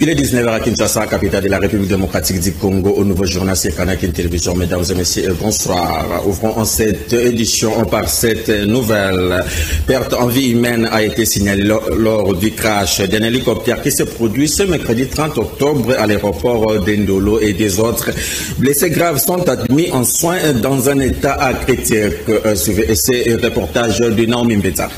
Il est 19h à Kinshasa, capitale de la République démocratique du Congo, au nouveau journal Kanaki Télévision. Mesdames et messieurs, bonsoir. Ouvrons en cette édition par cette nouvelle. Perte en vie humaine a été signalée lors du crash d'un hélicoptère qui se produit ce mercredi 30 octobre à l'aéroport d'Ndolo et des autres blessés graves sont admis en soins dans un état critique. Suivez ces reportages de Naomi Mbeta.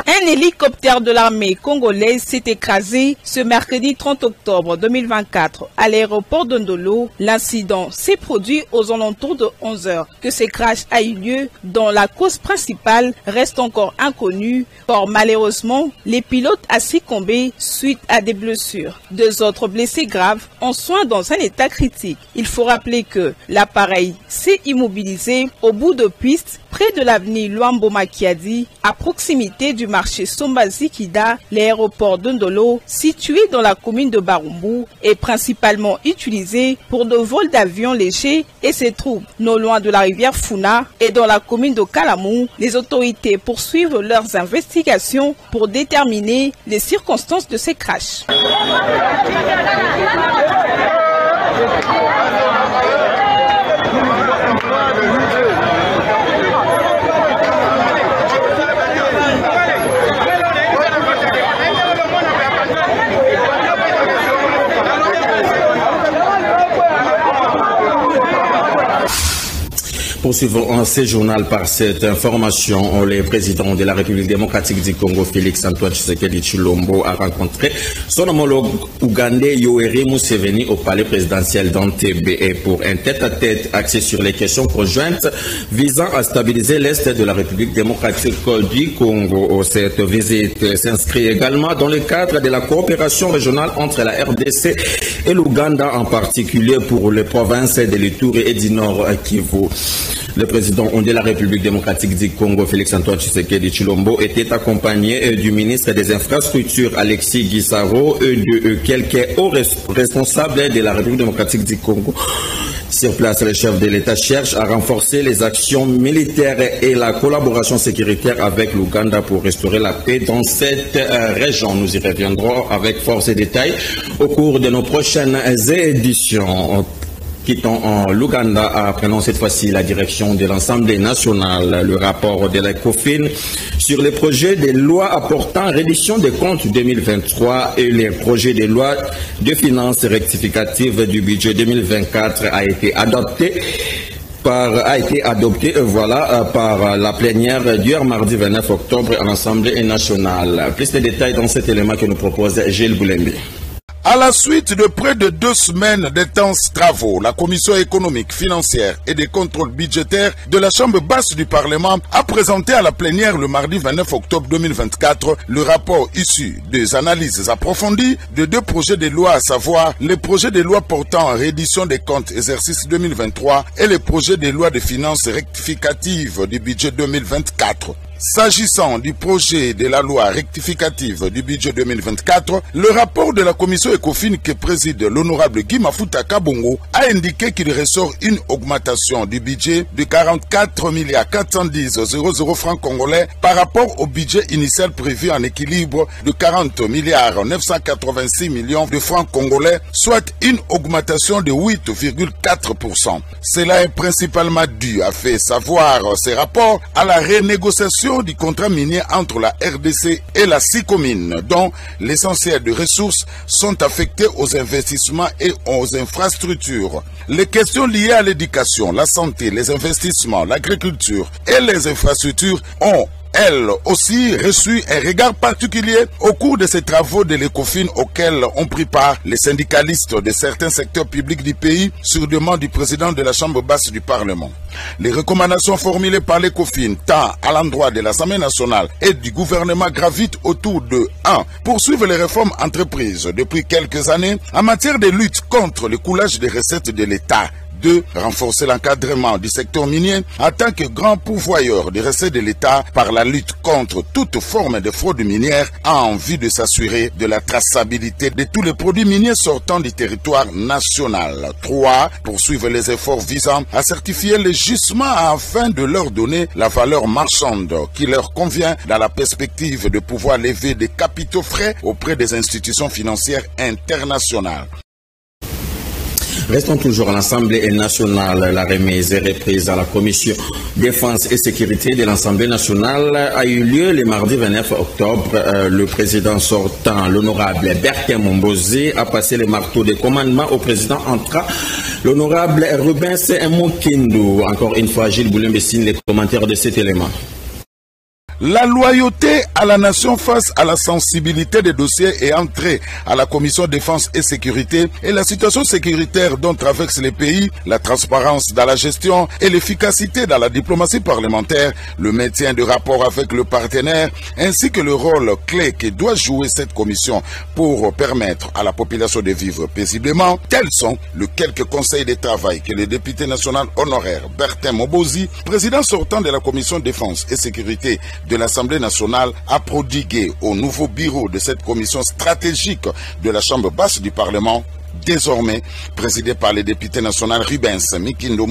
Un hélicoptère de l'armée congolaise s'est écrasé ce mercredi 30 octobre 2024 à l'aéroport de Ndolo. L'incident s'est produit aux alentours de 11 h. Que ce crash a eu lieu dont la cause principale reste encore inconnue. Or, malheureusement, les pilotes a succombé suite à des blessures. 2 autres blessés graves en soins dans un état critique. Il faut rappeler que l'appareil s'est immobilisé au bout de piste près de l'avenue Luambo Makiadi, à proximité du marché Sombazi-Kida. L'aéroport de Ndolo, situé dans la commune de Barumbu, est principalement utilisé pour de vols d'avions légers et se trouve non loin de la rivière Funa et dans la commune de Kalamou. Les autorités poursuivent leurs investigations pour déterminer les circonstances de ces crashs. Poursuivons ce journal par cette information. Le président de la République démocratique du Congo, Félix-Antoine Tshisekedi Tshilombo, a rencontré son homologue ougandais Yoweri Museveni au palais présidentiel d'Entebbe et pour un tête-à-tête axé sur les questions conjointes visant à stabiliser l'Est de la République démocratique du Congo. Cette visite s'inscrit également dans le cadre de la coopération régionale entre la RDC et l'Ouganda, en particulier pour les provinces de l'Ituri et du Nord Kivu. Le président de la République démocratique du Congo, Félix-Antoine Tshisekedi Tshilombo, était accompagné du ministre des Infrastructures, Alexis Gisaro, et de quelques hauts responsables de la République démocratique du Congo. Sur place, le chef de l'État cherche à renforcer les actions militaires et la collaboration sécuritaire avec l'Ouganda pour restaurer la paix dans cette région. Nous y reviendrons avec force et détails au cours de nos prochaines éditions. Quittons l'Ouganda, prenons cette fois-ci la direction de l'Assemblée nationale. Le rapport de l'ECOFIN sur les projets de loi apportant reddition des comptes 2023 et les projets de loi de finances rectificatives du budget 2024 a été adopté par la plénière d'hier mardi 29 octobre à l'Assemblée nationale. Plus de détails dans cet élément que nous propose Gilles Boulembi. À la suite de près de 2 semaines d'intenses travaux, la Commission économique, financière et des contrôles budgétaires de la Chambre basse du Parlement a présenté à la plénière le mardi 29 octobre 2024 le rapport issu des analyses approfondies de 2 projets de loi, à savoir les projets de loi portant en reddition des comptes exercice 2023 et les projets de loi de finances rectificatives du budget 2024. S'agissant du projet de la loi rectificative du budget 2024, le rapport de la commission ECOFIN que préside l'honorable Guy Mafuta Kabongo a indiqué qu'il ressort une augmentation du budget de 44 410 000 francs congolais par rapport au budget initial prévu en équilibre de 40 986 millions de francs congolais, soit une augmentation de 8,4%. Cela est principalement dû, a fait savoir ces rapports, à la renégociation du contrat minier entre la RDC et la SICOMINE, dont l'essentiel des ressources sont affectées aux investissements et aux infrastructures. Les questions liées à l'éducation, la santé, les investissements, l'agriculture et les infrastructures ont elle aussi reçu un regard particulier au cours de ces travaux de l'ECOFIN auxquels ont pris part les syndicalistes de certains secteurs publics du pays sur demande du président de la Chambre basse du Parlement. Les recommandations formulées par l'ECOFIN tant à l'endroit de l'Assemblée nationale et du gouvernement gravitent autour de 1. Poursuivre les réformes entreprises depuis quelques années en matière de lutte contre le coulage des recettes de l'État. 2. Renforcer l'encadrement du secteur minier en tant que grand pourvoyeur des recettes de l'État par la la lutte contre toute forme de fraude minière en vue de s'assurer de la traçabilité de tous les produits miniers sortant du territoire national. 3. Poursuivre les efforts visant à certifier les gisements afin de leur donner la valeur marchande qui leur convient dans la perspective de pouvoir lever des capitaux frais auprès des institutions financières internationales. Restons toujours à l'Assemblée nationale. La remise est reprise à la Commission Défense et Sécurité de l'Assemblée nationale a eu lieu le mardi 29 octobre. Le président sortant, l'honorable Bertin Mombozi, a passé le marteau de commandement au président entrant, l'honorable Rubens Mokindu. Encore une fois, Gilles Boulembe signe les commentaires de cet élément. La loyauté à la nation face à la sensibilité des dossiers est entrée à la Commission Défense et Sécurité et la situation sécuritaire dont traverse les pays, la transparence dans la gestion et l'efficacité dans la diplomatie parlementaire, le maintien de rapports avec le partenaire ainsi que le rôle clé que doit jouer cette commission pour permettre à la population de vivre paisiblement. Tels sont les quelques conseils de travail que le député national honoraire Bertin Mombozi, président sortant de la Commission Défense et Sécurité de l'Assemblée nationale, a prodigué au nouveau bureau de cette commission stratégique de la Chambre basse du Parlement, désormais présidée par le député national Rubens Mokindu.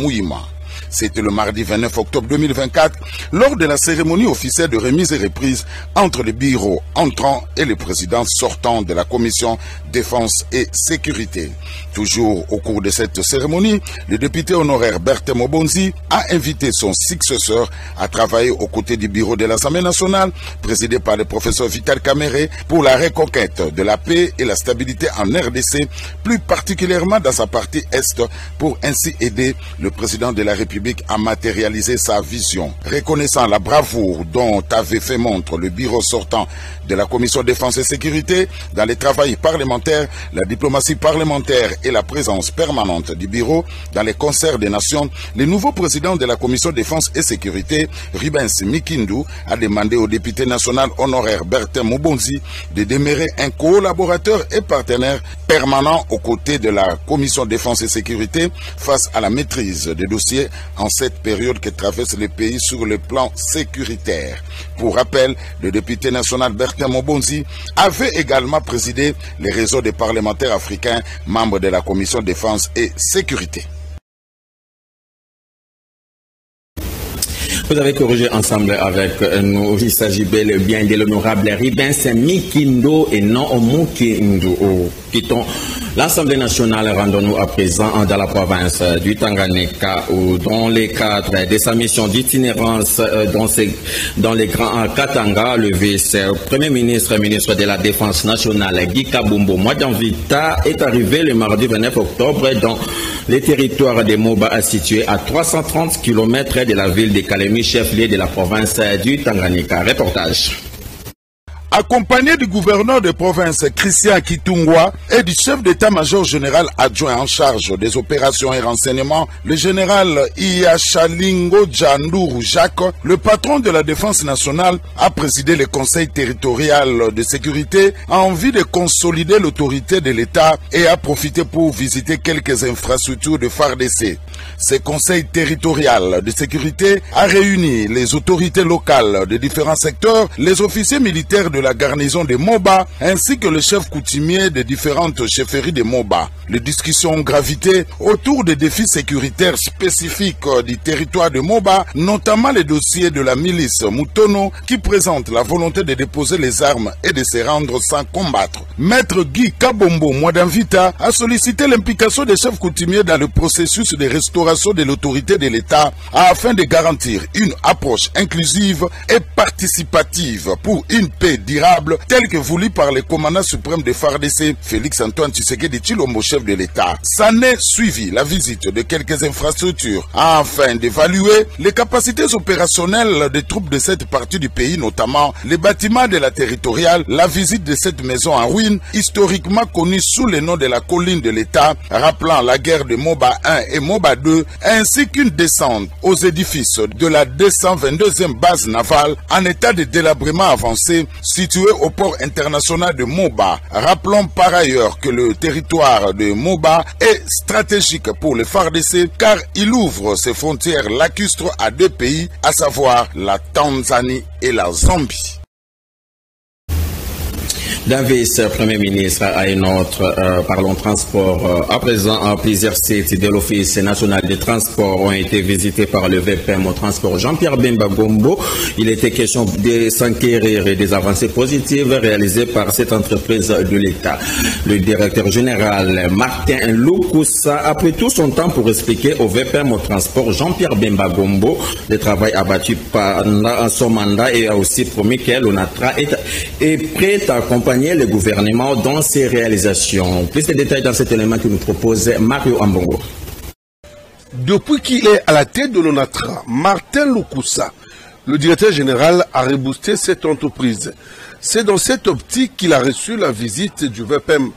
C'était le mardi 29 octobre 2024, lors de la cérémonie officielle de remise et reprise entre le bureau entrant et le président sortant de la Commission Défense et Sécurité. Toujours au cours de cette cérémonie, le député honoraire Bertin Mombozi a invité son successeur à travailler aux côtés du bureau de l'Assemblée nationale, présidé par le professeur Vital Kamerhe, pour la reconquête de la paix et la stabilité en RDC, plus particulièrement dans sa partie Est, pour ainsi aider le président de la République à matérialiser sa vision. Reconnaissant la bravoure dont avait fait montre le bureau sortant de la Commission Défense et Sécurité dans les travaux parlementaires, la diplomatie parlementaire et la présence permanente du bureau dans les concerts des nations, le nouveau président de la Commission Défense et Sécurité, Rubens Mokindu, a demandé au député national honoraire Bertin Mombozi de demeurer un collaborateur et partenaire permanent aux côtés de la Commission Défense et Sécurité face à la maîtrise des dossiers en cette période que traverse le pays sur le plan sécuritaire. Pour rappel, le député national Bertin Mombozi avait également présidé les réseaux des parlementaires africains membres de la Commission Défense et Sécurité. Vous avez corrigé ensemble avec nous, il s'agit bel et bien de l'honorable Rubens Mokindu et non Mokindu. Quittons l'Assemblée nationale, rendons-nous à présent dans la province du Tanganyika où dans le cadre de sa mission d'itinérance dans les grands Katanga, le vice-premier ministre de la Défense nationale Guy Kabumbo Mwadjanvita est arrivé le mardi 29 octobre dans les territoires de Moba situés à 330 km de la ville de Kalemi, chef-lieu de la province du Tanganyika. Reportage. Accompagné du gouverneur de province Christian Kitungwa et du chef d'état-major général adjoint en charge des opérations et renseignements, le général Iachalingo Djandourou Jacques, le patron de la défense nationale, a présidé le conseil territorial de sécurité en vue de consolider l'autorité de l'État et a profité pour visiter quelques infrastructures de FARDC. Ce conseil territorial de sécurité a réuni les autorités locales de différents secteurs, les officiers militaires de la garnison de Moba, ainsi que le chef coutumier des différentes chefferies de Moba. Les discussions ont gravité autour des défis sécuritaires spécifiques du territoire de Moba, notamment les dossiers de la milice Mutono qui présente la volonté de déposer les armes et de se rendre sans combattre. Maître Guy Kabumbo Mwadjanvita a sollicité l'implication des chefs coutumiers dans le processus de restauration de l'autorité de l'État afin de garantir une approche inclusive et participative pour une paix durable telle que voulue par le commandant suprême de FARDC, Félix Antoine Tshisekedi Tshilombo, chef de l'État. S'en est suivi la visite de quelques infrastructures afin d'évaluer les capacités opérationnelles des troupes de cette partie du pays, notamment les bâtiments de la territoriale, la visite de cette maison en ruine, historiquement connue sous le nom de la colline de l'État, rappelant la guerre de Moba 1 et Moba 2, ainsi qu'une descente aux édifices de la 222e base navale en état de délabrement avancé sur situé au port international de Moba. Rappelons par ailleurs que le territoire de Moba est stratégique pour le FARDC car il ouvre ses frontières lacustres à deux pays, à savoir la Tanzanie et la Zambie. D'un vice-premier ministre à un autre, parlons transport. À présent, plusieurs sites de l'Office national des transports ont été visités par le VPM au transport Jean-Pierre Bemba Gombo. Il était question de s'enquérir et des avancées positives réalisées par cette entreprise de l'État. Le directeur général Martin Loukoussa a pris tout son temps pour expliquer au VPM au transport Jean-Pierre Bemba Gombo le travail abattu pendant son mandat et a aussi promis qu'elle, Onatra, est prête à accompagner le gouvernement dans ses réalisations. Plus de détails dans cet élément que nous propose Mario Ambongo. Depuis qu'il est à la tête de l'ONATRA, Martin Loukoussa, le directeur général, a reboosté cette entreprise. C'est dans cette optique qu'il a reçu la visite du VPM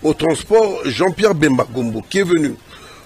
au transport Jean-Pierre Bemba Gombo qui est venu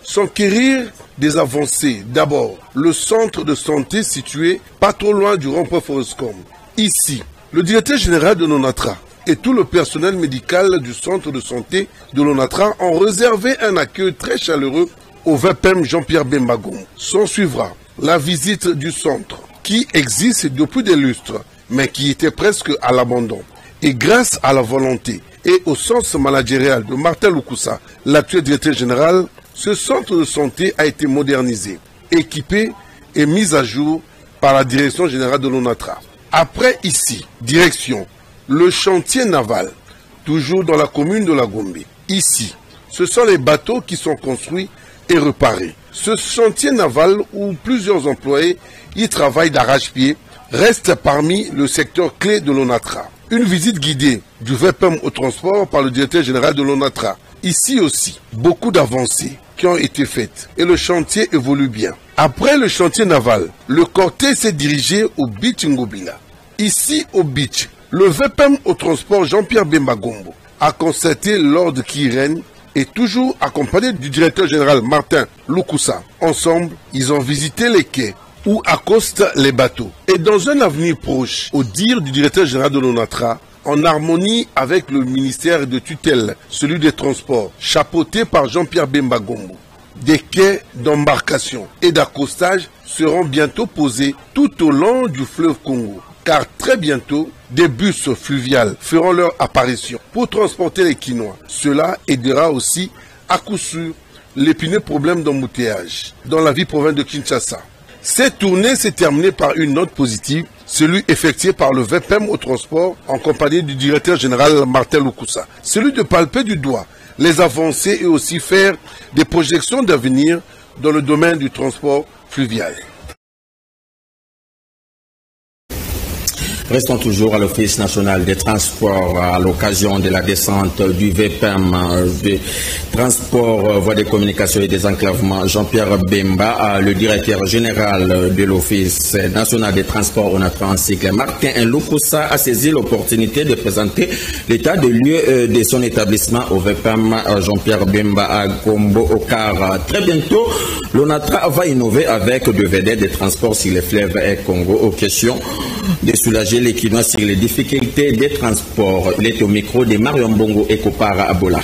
s'enquérir des avancées. D'abord, le centre de santé situé pas trop loin du rond-point Forestcom. Ici, le directeur général de l'ONATRA et tout le personnel médical du centre de santé de l'ONATRA ont réservé un accueil très chaleureux au VPM Jean-Pierre Bemba Gombo. S'en suivra la visite du centre qui existe depuis des lustres mais qui était presque à l'abandon. Et grâce à la volonté et au sens managérial de Martin Loukoussa, l'actuel directeur général, ce centre de santé a été modernisé, équipé et mis à jour par la direction générale de l'ONATRA. Après ici, direction le chantier naval, toujours dans la commune de la Gombe. Ici, ce sont les bateaux qui sont construits et réparés. Ce chantier naval où plusieurs employés y travaillent d'arrache-pied reste parmi le secteur clé de l'ONATRA. Une visite guidée du VPM au transport par le directeur général de l'ONATRA. Ici aussi, beaucoup d'avancées qui ont été faites et le chantier évolue bien. Après le chantier naval, le cortège s'est dirigé au beach Ngobila. Ici au beach, le VPM au transport Jean-Pierre Bemba Gombo a constaté l'ordre qui règne et toujours accompagné du directeur général Martin Loukoussa. Ensemble, ils ont visité les quais où accostent les bateaux. Et dans un avenir proche, au dire du directeur général de l'ONATRA, en harmonie avec le ministère de tutelle, celui des transports, chapeauté par Jean-Pierre Bemba Gombo, des quais d'embarcation et d'accostage seront bientôt posés tout au long du fleuve Congo. Car très bientôt, des bus fluviales feront leur apparition pour transporter les Quinois. Cela aidera aussi, à coup sûr, l'épineux problème d'embouteillage dans la ville province de Kinshasa. Cette tournée s'est terminée par une note positive, celui effectué par le VPM au transport en compagnie du directeur général Martin Loukoussa. Celui de palper du doigt les avancées et aussi faire des projections d'avenir dans le domaine du transport fluvial. Restons toujours à l'Office national des transports à l'occasion de la descente du VPM des transports, voies de communication et des enclavements. Jean-Pierre Bemba, le directeur général de l'Office national des transports ONATRA en cycle, Martin Loukoussa, a saisi l'opportunité de présenter l'état de lieu de son établissement au VPM Jean-Pierre Bemba Gombo car très bientôt l'ONATRA va innover avec de vedettes de transports sur les fleuves et Congo aux questions de soulager les Quinois sur les difficultés des transports. Il est au micro de Mario Mbongo et Kopara Abola.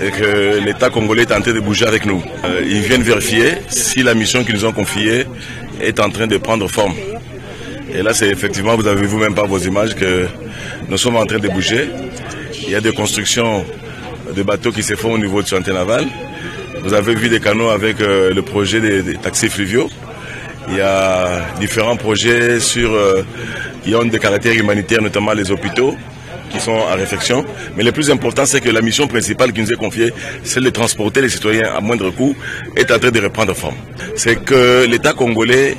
Et que l'État congolais est en train de bouger avec nous. Ils viennent vérifier si la mission qu'ils nous ont confiée est en train de prendre forme. Et là, c'est effectivement, vous avez vous-même par vos images que nous sommes en train de bouger. Il y a des constructions de bateaux qui se font au niveau du chantier naval. Vous avez vu des canaux avec le projet des taxis fluviaux. Il y a différents projets qui ont des caractères humanitaires, notamment les hôpitaux, qui sont en réflexion. Mais le plus important, c'est que la mission principale qui nous est confiée, c'est de transporter les citoyens à moindre coût, est en train de reprendre forme. C'est que l'État congolais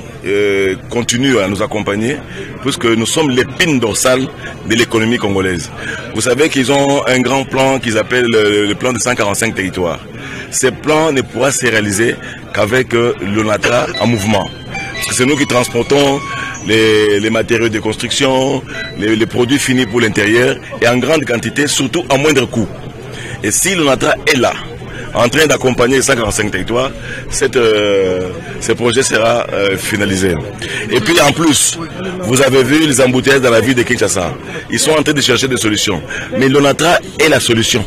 continue à nous accompagner, puisque nous sommes l'épine dorsale de l'économie congolaise. Vous savez qu'ils ont un grand plan qu'ils appellent le plan de 145 territoires. Ce plan ne pourra se réaliser qu'avec l'ONATRA en mouvement. C'est nous qui transportons les matériaux de construction, les produits finis pour l'intérieur et en grande quantité, surtout à moindre coût. Et si l'ONATRA est là, en train d'accompagner les 145 territoires, cette ce projet sera finalisé. Et puis en plus, vous avez vu les embouteillages dans la ville de Kinshasa. Ils sont en train de chercher des solutions. Mais l'ONATRA est la solution.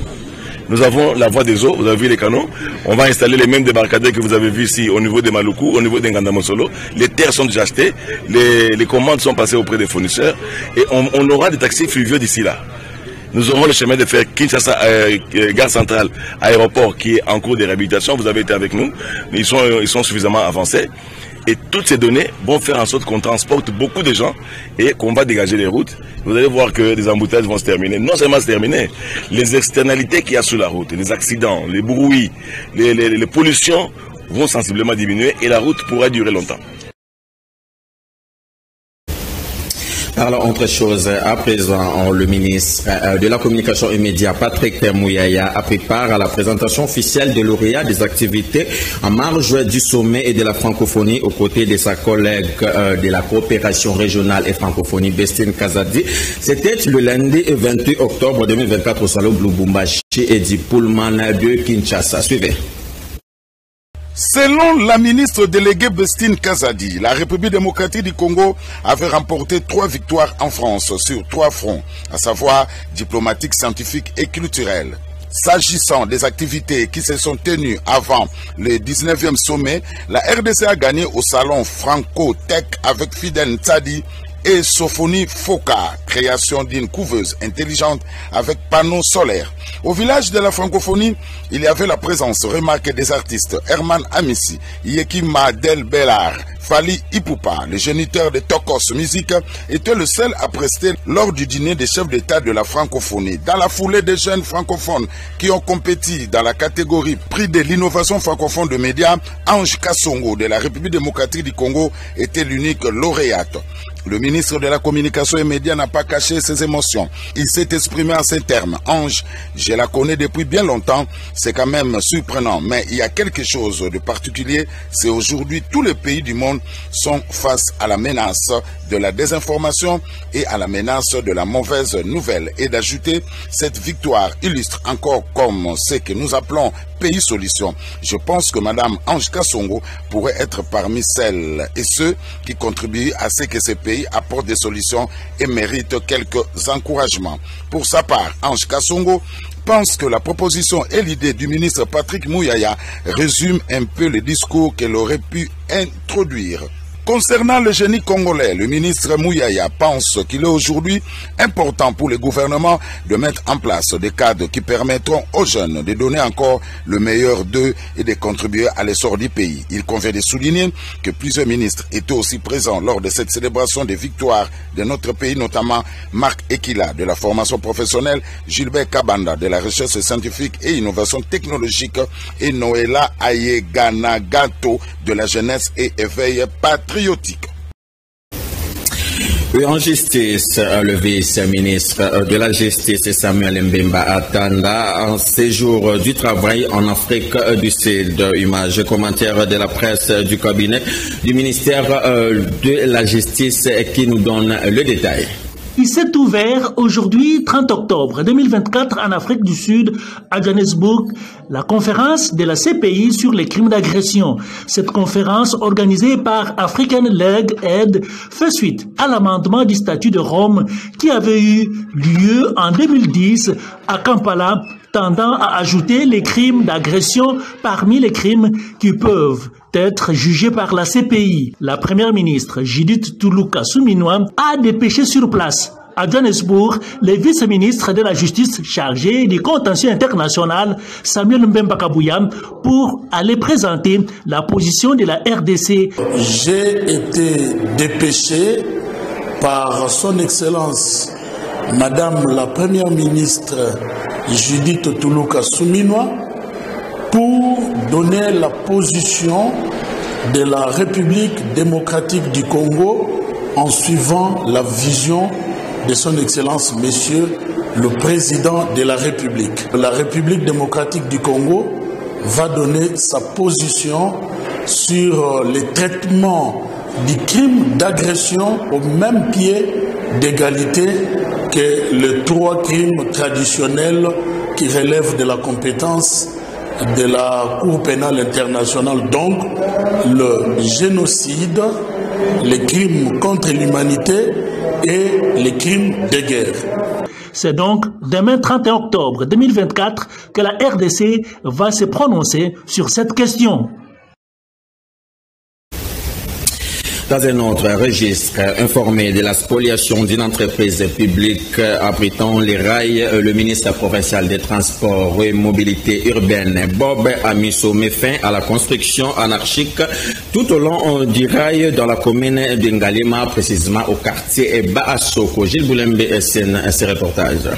Nous avons la voie des eaux, vous avez vu les canaux. On va installer les mêmes débarcadères que vous avez vu ici au niveau de Maluku, au niveau d'Ngandamosolo. Les terres sont déjà achetées, les commandes sont passées auprès des fournisseurs et on aura des taxis fluviaux d'ici là. Nous aurons le chemin de fer Kinshasa, gare centrale, aéroport qui est en cours de réhabilitation. Vous avez été avec nous, ils sont suffisamment avancés. Et toutes ces données vont faire en sorte qu'on transporte beaucoup de gens et qu'on va dégager les routes. Vous allez voir que les embouteillages vont se terminer. Non seulement se terminer, les externalités qu'il y a sur la route, les accidents, les bruits, les pollutions vont sensiblement diminuer et la route pourra durer longtemps. Parlons autre chose. À présent, le ministre de la Communication et Médias, Patrick Mouyaya, a pris part à la présentation officielle des lauréats des activités en marge du sommet et de la francophonie aux côtés de sa collègue de la coopération régionale et francophonie, Bestine Kazadi. C'était le lundi 28 octobre 2024 au salon Lubumbashi et du Pullman de Kinshasa. Suivez. Selon la ministre déléguée Bestine Kazadi, la République démocratique du Congo avait remporté 3 victoires en France sur 3 fronts, à savoir diplomatique, scientifique et culturel. S'agissant des activités qui se sont tenues avant le 19e sommet, la RDC a gagné au salon Franco-Tech avec Fidel Tsadi et Sophonie Foka, création d'une couveuse intelligente avec panneaux solaires. Au village de la francophonie, il y avait la présence remarquée des artistes Herman Amissi, Yekima Del Bellar, Fali Ipupa, le géniteur de Tokos Musique, était le seul à prester lors du dîner des chefs d'État de la francophonie. Dans la foulée des jeunes francophones qui ont compéti dans la catégorie prix de l'innovation francophone de médias, Ange Kassongo de la République démocratique du Congo était l'unique lauréate. Le ministre de la Communication et Médias n'a pas caché ses émotions. Il s'est exprimé en ces termes. Ange, je la connais depuis bien longtemps, c'est quand même surprenant. Mais il y a quelque chose de particulier, c'est aujourd'hui tous les pays du monde sont face à la menace de la désinformation et à la menace de la mauvaise nouvelle. Et d'ajouter, cette victoire illustre encore comme ce que nous appelons pays solution. Je pense que Madame Ange Kassongo pourrait être parmi celles et ceux qui contribuent à ce que ces pays apportent des solutions et méritent quelques encouragements. Pour sa part, Ange Kassongo pense que la proposition et l'idée du ministre Patrick Mouyaya résument un peu le discours qu'elle aurait pu introduire. Concernant le génie congolais, le ministre Mouyaya pense qu'il est aujourd'hui important pour le gouvernement de mettre en place des cadres qui permettront aux jeunes de donner encore le meilleur d'eux et de contribuer à l'essor du pays. Il convient de souligner que plusieurs ministres étaient aussi présents lors de cette célébration des victoires de notre pays, notamment Marc Ekila de la formation professionnelle, Gilbert Kabanda de la recherche scientifique et innovation technologique et Noëlla Ayeganagato de la jeunesse et éveil patriotique. En justice, le vice-ministre de la Justice, Samuel Mbemba Atanda, en séjour du travail en Afrique du Sud. Image, commentaire de la presse du cabinet du ministère de la Justice qui nous donne le détail. Il s'est ouvert aujourd'hui, 30 octobre 2024, en Afrique du Sud, à Johannesburg, la conférence de la CPI sur les crimes d'agression. Cette conférence, organisée par African Leg Aid, fait suite à l'amendement du statut de Rome qui avait eu lieu en 2010 à Kampala, tendant à ajouter les crimes d'agression parmi les crimes qui peuvent être jugés par la CPI. La première ministre, Judith Tuluka Suminwa, a dépêché sur place à Johannesburg le vice-ministre de la Justice chargé du contentieux international, Samuel Mbemba Kabouya, pour aller présenter la position de la RDC. J'ai été dépêché par son Excellence Madame la Première ministre Judith Tuluka Suminwa pour donner la position de la République démocratique du Congo en suivant la vision de son Excellence Monsieur le Président de la République. La République démocratique du Congo va donner sa position sur les traitements du crime d'agression au même pied d'égalité que les 3 crimes traditionnels qui relèvent de la compétence de la Cour pénale internationale, donc le génocide, les crimes contre l'humanité et les crimes de guerre. C'est donc demain 31 octobre 2024 que la RDC va se prononcer sur cette question. Dans un autre registre, informé de la spoliation d'une entreprise publique abritant les rails, le ministre provincial des Transports et Mobilité urbaine, Bob Amiso, met fin à la construction anarchique tout au long du rail dans la commune de Ngalema, précisément au quartier Baasoko. Gilles Boulembe, SN, ce reportage.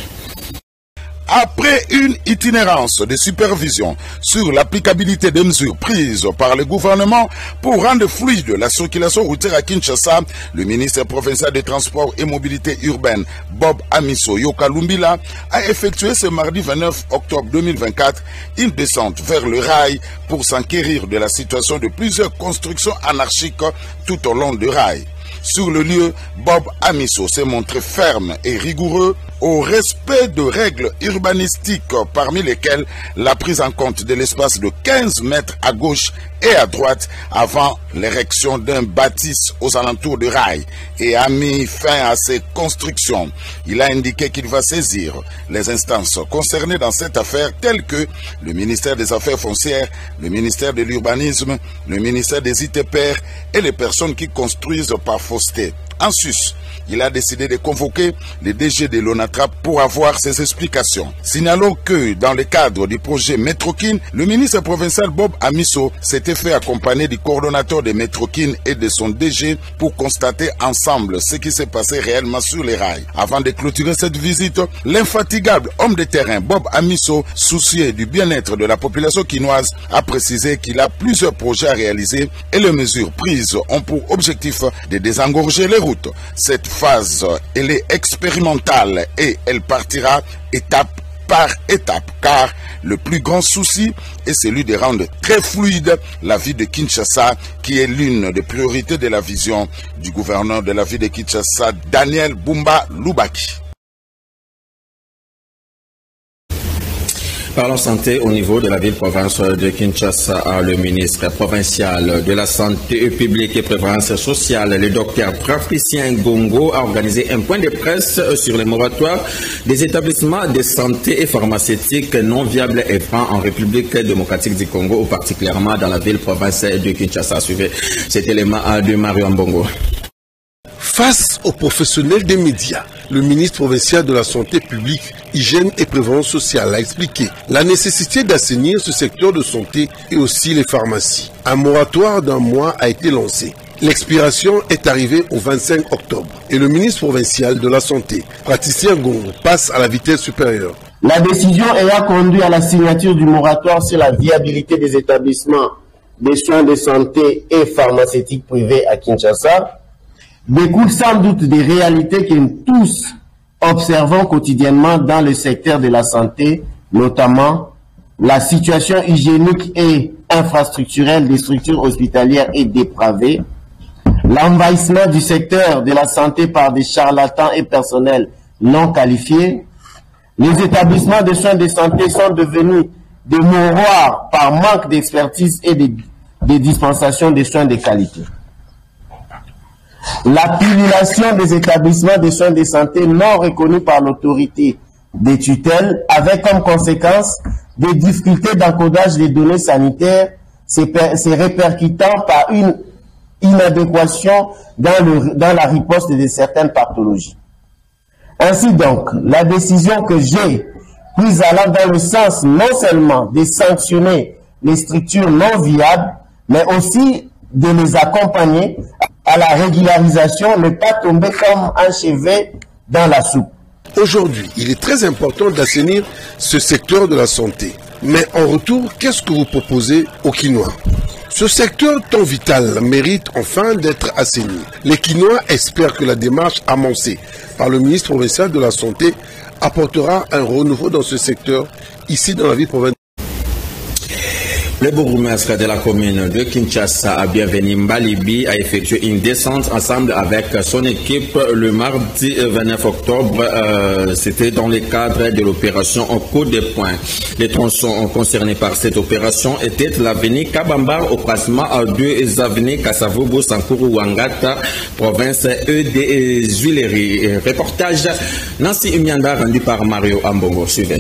Après une itinérance de supervision sur l'applicabilité des mesures prises par le gouvernement pour rendre fluide la circulation routière à Kinshasa, le ministre provincial des Transports et Mobilité urbaine, Bob Amiso Yokalumbila, a effectué ce mardi 29 octobre 2024 une descente vers le rail pour s'enquérir de la situation de plusieurs constructions anarchiques tout au long du rail. Sur le lieu, Bob Amiso s'est montré ferme et rigoureux au respect de règles urbanistiques, parmi lesquelles la prise en compte de l'espace de 15 mètres à gauche et à droite avant l'érection d'un bâtisse aux alentours du rail, et a mis fin à ces constructions. Il a indiqué qu'il va saisir les instances concernées dans cette affaire, telles que le ministère des Affaires foncières, le ministère de l'Urbanisme, le ministère des ITPR et les personnes qui construisent par fausseté. En sus, il a décidé de convoquer le DG de l'ONATRA pour avoir ses explications. Signalons que dans le cadre du projet Metrokin, le ministre provincial Bob Amiso s'était fait accompagner du coordonnateur de Metrokin et de son DG pour constater ensemble ce qui s'est passé réellement sur les rails. Avant de clôturer cette visite, l'infatigable homme de terrain Bob Amiso, soucieux du bien-être de la population quinoise, a précisé qu'il a plusieurs projets à réaliser et les mesures prises ont pour objectif de désengorger les routes. Cette phase, elle est expérimentale et elle partira étape par étape, car le plus grand souci est celui de rendre très fluide la vie de Kinshasa, qui est l'une des priorités de la vision du gouverneur de la ville de Kinshasa, Daniel Bumba Lubaki. Parlons santé au niveau de la ville-province de Kinshasa. Le ministre provincial de la Santé publique et prévoyance sociale, le docteur Patricien Gongo, a organisé un point de presse sur les moratoires des établissements de santé et pharmaceutiques non viables et francs en République démocratique du Congo, ou particulièrement dans la ville-province de Kinshasa. Suivez cet élément de Mario Mbongo. Face aux professionnels des médias, le ministre provincial de la Santé publique, Hygiène et Prévoyance sociale a expliqué la nécessité d'assainir ce secteur de santé et aussi les pharmacies. Un moratoire d'1 mois a été lancé. L'expiration est arrivée au 25 octobre et le ministre provincial de la Santé, Patricien Gongo, passe à la vitesse supérieure. La décision ayant conduit à la signature du moratoire sur la viabilité des établissements des soins de santé et pharmaceutiques privés à Kinshasa découle sans doute des réalités que nous tous observons quotidiennement dans le secteur de la santé, notamment la situation hygiénique et infrastructurelle des structures hospitalières est dépravée, l'envahissement du secteur de la santé par des charlatans et personnels non qualifiés, les établissements de soins de santé sont devenus des mouroirs par manque d'expertise et de dispensation de soins de qualité. La pullulation des établissements de soins de santé non reconnus par l'autorité des tutelles, avec comme conséquence des difficultés d'encodage des données sanitaires, se répercutant par une inadéquation dans la riposte de certaines pathologies. Ainsi donc, la décision que j'ai prise allant dans le sens non seulement de sanctionner les structures non viables, mais aussi de les accompagner à la régularisation, ne pas tomber comme un chevet dans la soupe. Aujourd'hui, il est très important d'assainir ce secteur de la santé. Mais en retour, qu'est-ce que vous proposez aux Quinois? Ce secteur tant vital mérite enfin d'être assaini. Les Quinois espèrent que la démarche amorcée par le ministre provincial de la Santé apportera un renouveau dans ce secteur, ici dans la ville provinciale. Le bourgmestre de la commune de Kinshasa, Bienvenu Mbalibi, a effectué une descente ensemble avec son équipe le mardi 29 octobre. C'était dans le cadre de l'opération en coup de poing. Les tronçons concernés par cette opération étaient l'avenue Kabamba au placement à 2 avenues Kasavubu, Sankuru, Wangata, province des Huileries. Reportage Nancy Imianda rendu par Mario Ambongo. Suivez.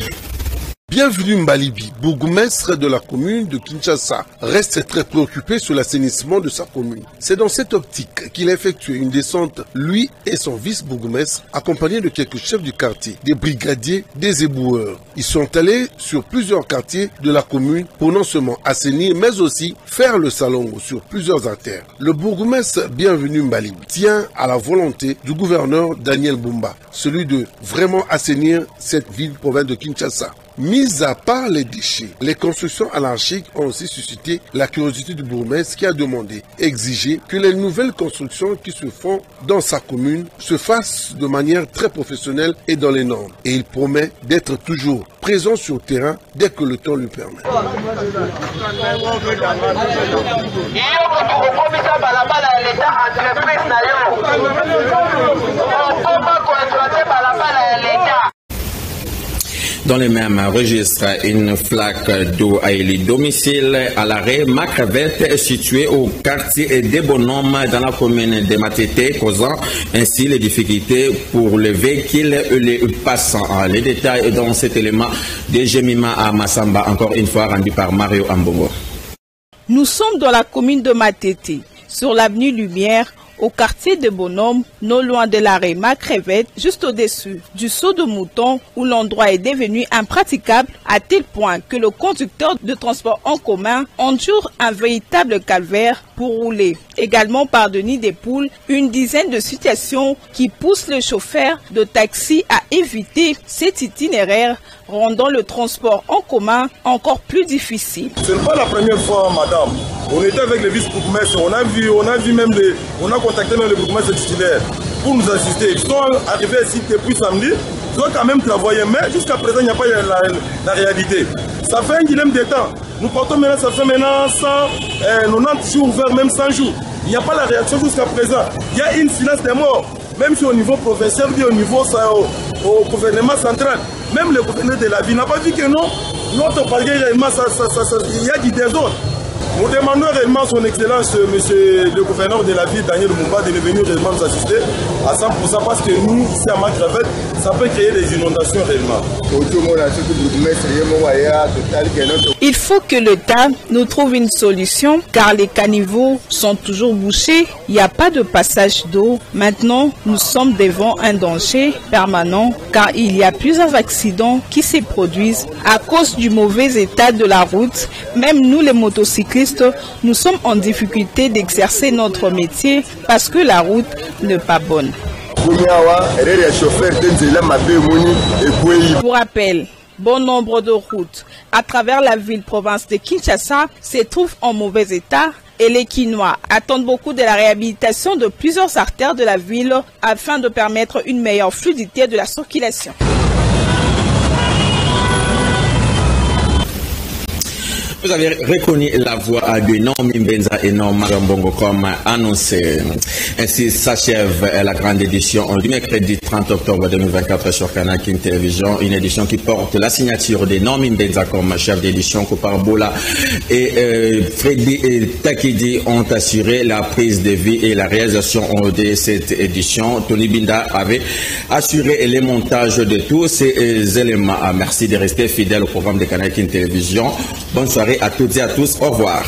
Bienvenue Mbalibi, bourgmestre de la commune de Kinshasa, reste très préoccupé sur l'assainissement de sa commune. C'est dans cette optique qu'il a effectué une descente, lui et son vice-bourgmestre, accompagnés de quelques chefs du quartier, des brigadiers, des éboueurs. Ils sont allés sur plusieurs quartiers de la commune pour non seulement assainir, mais aussi faire le salon sur plusieurs artères. Le bourgmestre Bienvenu Mbalibi tient à la volonté du gouverneur Daniel Bumba, celui de vraiment assainir cette ville province de Kinshasa. Mis à part les déchets, les constructions anarchiques ont aussi suscité la curiosité du bourgmestre qui a demandé, exigé que les nouvelles constructions qui se font dans sa commune se fassent de manière très professionnelle et dans les normes. Et il promet d'être toujours présent sur le terrain dès que le temps lui permet. Dans le même registre, une flaque d'eau a élu domicile à l'arrêt Macravette situé au quartier des Bonhommes dans la commune de Matete, causant ainsi les difficultés pour les véhicules et les passants. Les détails dans cet élément de Jemima à Massamba, encore une fois rendu par Mario Ambongo. Nous sommes dans la commune de Matete, sur l'avenue Lumière, au quartier de Bonhomme, non loin de l'arrêt Macravette, juste au-dessus du saut de mouton où l'endroit est devenu impraticable à tel point que le conducteur de transport en commun endure un véritable calvaire pour rouler. Également par Denis des Poules, une dizaine de situations qui poussent le chauffeur de taxi à éviter cet itinéraire, rendant le transport en commun encore plus difficile. Ce n'est pas la première fois, madame. On était avec les vice-bourgmestres, on a contacté même les bourgmestres titulaires pour nous assister. Ils sont arrivés ici depuis samedi, ils ont quand même travaillé, mais jusqu'à présent, il n'y a pas la réalité. Ça fait un dilemme de temps. Nous partons maintenant, ça fait maintenant 90 jours, vers même 100 jours. Il n'y a pas la réaction jusqu'à présent. Il y a une silence des morts, même si au niveau provincial, ou au niveau au gouvernement central. Même le gouverneur de la ville n'a pas dit que non. Notre parquet, il y a du désordre. Nous demandons réellement son excellence, monsieur le gouverneur de la ville, Daniel Bumba, de venir réellement nous assister à 100% parce que nous, ici à Macravette, ça peut créer des inondations réellement. Il faut que l'État nous trouve une solution car les caniveaux sont toujours bouchés, il n'y a pas de passage d'eau. Maintenant, nous sommes devant un danger permanent car il y a plusieurs accidents qui se produisent à cause du mauvais état de la route. Même nous les motocyclistes, nous sommes en difficulté d'exercer notre métier parce que la route n'est pas bonne. Pour rappel, bon nombre de routes à travers la ville-province de Kinshasa se trouvent en mauvais état et les Kinois attendent beaucoup de la réhabilitation de plusieurs artères de la ville afin de permettre une meilleure fluidité de la circulation. Vous avez reconnu la voix de Naomi Mbenza et Norma Mbongo comme annoncé. Ainsi s'achève la grande édition du mercredi 30 octobre 2024 sur Canal King Télévision. Une édition qui porte la signature de Naomi Mbenza comme chef d'édition. Kopar Bola et Freddy Takidi ont assuré la prise de vie et la réalisation de cette édition. Tony Binda avait assuré les montages de tous ces éléments. Merci de rester fidèle au programme de Canal King Télévision. Bonne soirée à toutes et à tous. Au revoir.